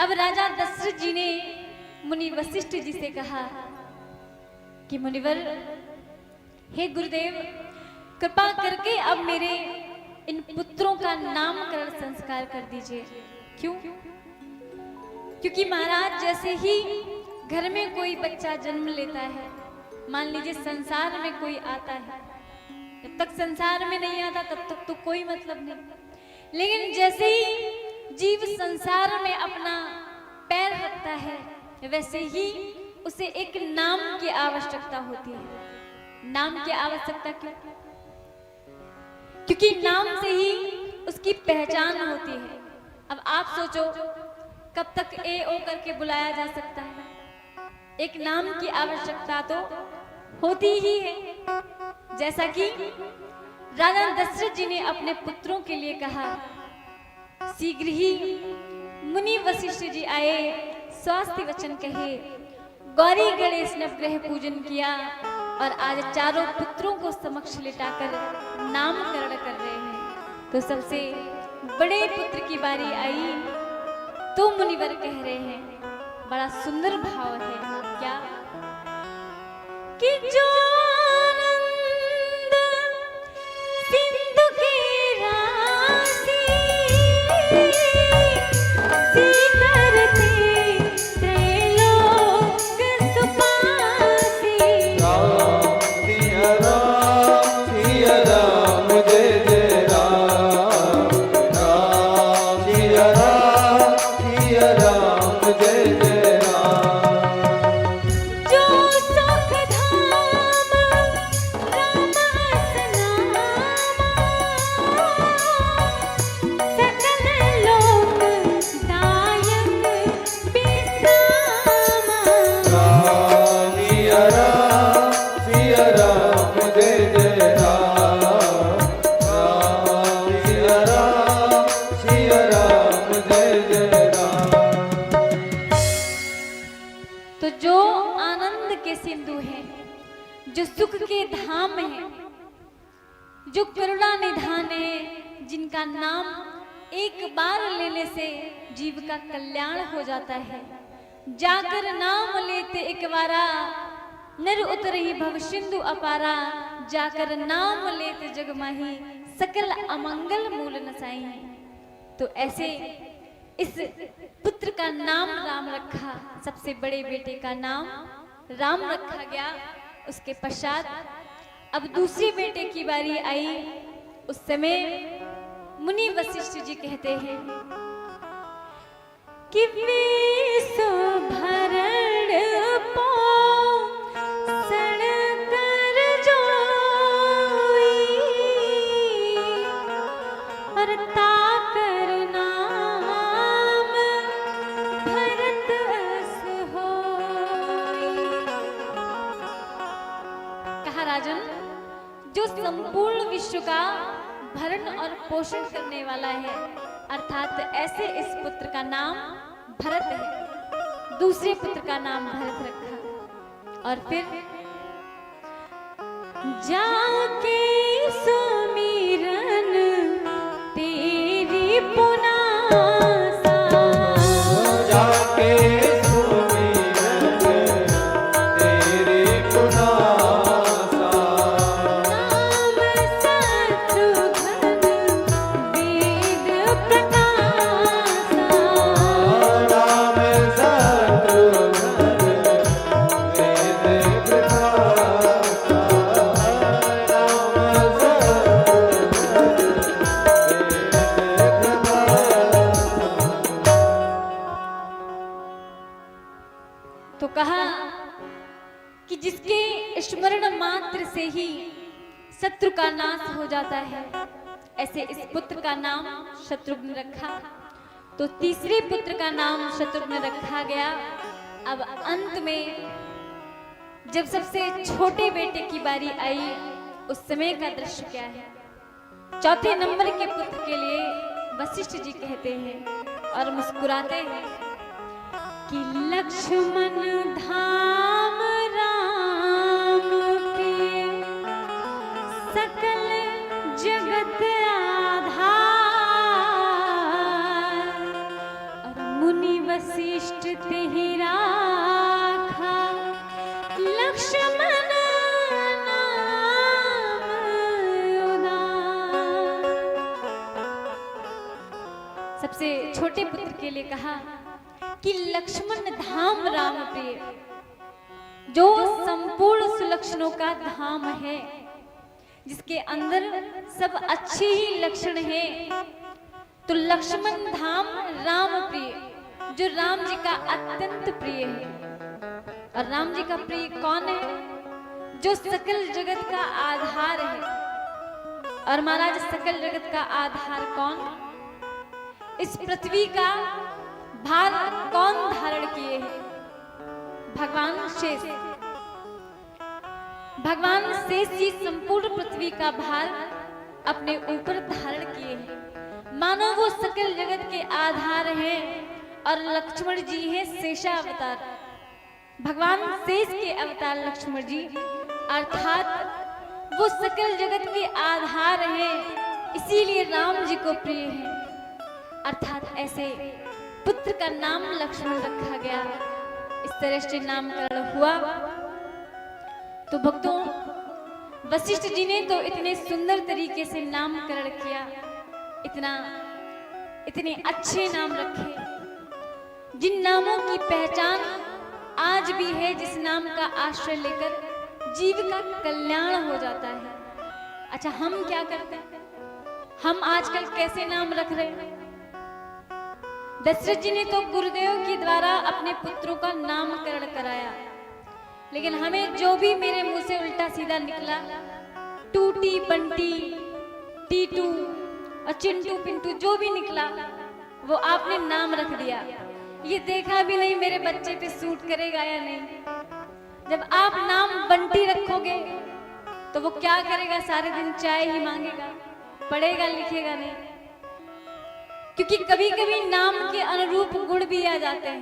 अब राजा दशरथ जी ने मुनि वशिष्ठ जी से कहा कि मुनिवर, हे गुरुदेव, कृपा करके अब मेरे इन पुत्रों का नामकरण संस्कार कर दीजिए। क्यों? क्योंकि महाराज, जैसे ही घर में कोई बच्चा जन्म लेता है, मान लीजिए संसार में कोई आता है, जब तक संसार में नहीं आता तब तक तो कोई मतलब नहीं, लेकिन जैसे ही जीव संसार में अपना पैर रखता है, वैसे ही उसे एक नाम की आवश्यकता होती है। नाम की आवश्यकता क्यों? क्योंकि नाम से ही उसकी पहचान होती है। अब आप सोचो, कब तक ए ओ करके बुलाया जा सकता है? एक नाम की आवश्यकता तो होती ही है। जैसा कि राजा दशरथ जी ने अपने पुत्रों के लिए कहा, शीघ्र ही मुनि वशिष्ठ जी आए, स्वास्थ्य वचन कहे, गौरी गणेश नवग्रह पूजन किया और आज चारों पुत्रों को समक्ष लिटाकर नामकरण कर रहे हैं। तो सबसे बड़े पुत्र की बारी आई तो मुनिवर कह रहे हैं, बड़ा सुंदर भाव है क्या, कि जो आनंद सिंधु की राशि जो सुख के धाम है, जो करुणा निधान है, जिनका नाम एक बार लेने से जीव का कल्याण हो जाता है। जाकर नाम लेते एक बारा, नर उतरही भव सिंधु अपारा, जाकर नाम लेते जग माही, सकल अमंगल मूल नसाई। तो ऐसे इस पुत्र का नाम राम रखा, सबसे बड़े बेटे का नाम राम रखा गया। उसके पश्चात अब दूसरे बेटे की बारी आई। उस समय मुनि वशिष्ठ जी कहते हैं कि विश्व भरण पोषण कर जोई, और ताकर नाम भरत अस होई। कहा राजन, जो संपूर्ण विश्व का भरण और पोषण करने वाला है, अर्थात ऐसे इस पुत्र का नाम भरत है। दूसरे पुत्र का नाम भरत रखा और फिर जाके सुमिरन तेरी पुनासा, जाके तो कहा कि जिसके स्मरण मात्र से ही शत्रु का नाश हो जाता है, ऐसे इस पुत्र का नाम शत्रुघ्न रखा। तो तीसरे पुत्र का नाम शत्रुघ्न रखा गया। अब अंत में जब सबसे छोटे बेटे की बारी आई, उस समय का दृश्य क्या है? चौथे नंबर के पुत्र के लिए वशिष्ठ जी कहते हैं और मुस्कुराते हैं कि लक्ष्मण धाम राम प्रिय, सकल जगत आधार, और मुनिवर वशिष्ठ तेहि राखा, लक्ष्मण नाम उदार। सबसे छोटे पुत्र के लिए कहा कि लक्ष्मण धाम राम प्रिय, जो संपूर्ण सुलक्षणों का धाम है, जिसके अंदर सब अच्छे ही लक्षण हैं, तो लक्ष्मण धाम राम प्रिय, जो राम जी का अत्यंत प्रिय है। और राम जी का प्रिय कौन है? जो सकल जगत का आधार है। और महाराज सकल जगत का आधार कौन? इस पृथ्वी का भार कौन धारण किए है? भगवान शेष। भगवान शेष जी संपूर्ण पृथ्वी का भार अपने ऊपर धारण किए हैं। मानो वो सकल जगत के आधार हैं और लक्ष्मण जी हैं शेषावतार। भगवान शेष के अवतार लक्ष्मण जी, अर्थात वो सकल जगत के आधार हैं, इसीलिए राम जी को प्रिय है। अर्थात ऐसे पुत्र का नाम लक्ष्मण रखा गया, इस तरह से नामकरण हुआ। तो भक्तों, वशिष्ठ जी ने तो इतने सुंदर तरीके से नामकरण किया, इतने अच्छे नाम रखे, जिन नामों की पहचान आज भी है, जिस नाम का आश्रय लेकर जीव का कल्याण हो जाता है। अच्छा, हम क्या करते हैं? हम आजकल कैसे नाम रख रहे हैं? दशरथ जी ने तो गुरुदेव के द्वारा अपने पुत्रों का नामकरण कराया, लेकिन हमें जो भी मेरे मुंह से उल्टा सीधा निकला, टूटी बंटी, टीटू और चिंटू पिंटू जो भी निकला, वो आपने नाम रख दिया। ये देखा भी नहीं मेरे बच्चे पे सूट करेगा या नहीं। जब आप नाम बंटी रखोगे तो वो क्या करेगा? सारे दिन चाय ही मांगेगा, पढ़ेगा लिखेगा नहीं। क्योंकि कभी कभी नाम के अनुरूप गुण भी आ जाते हैं।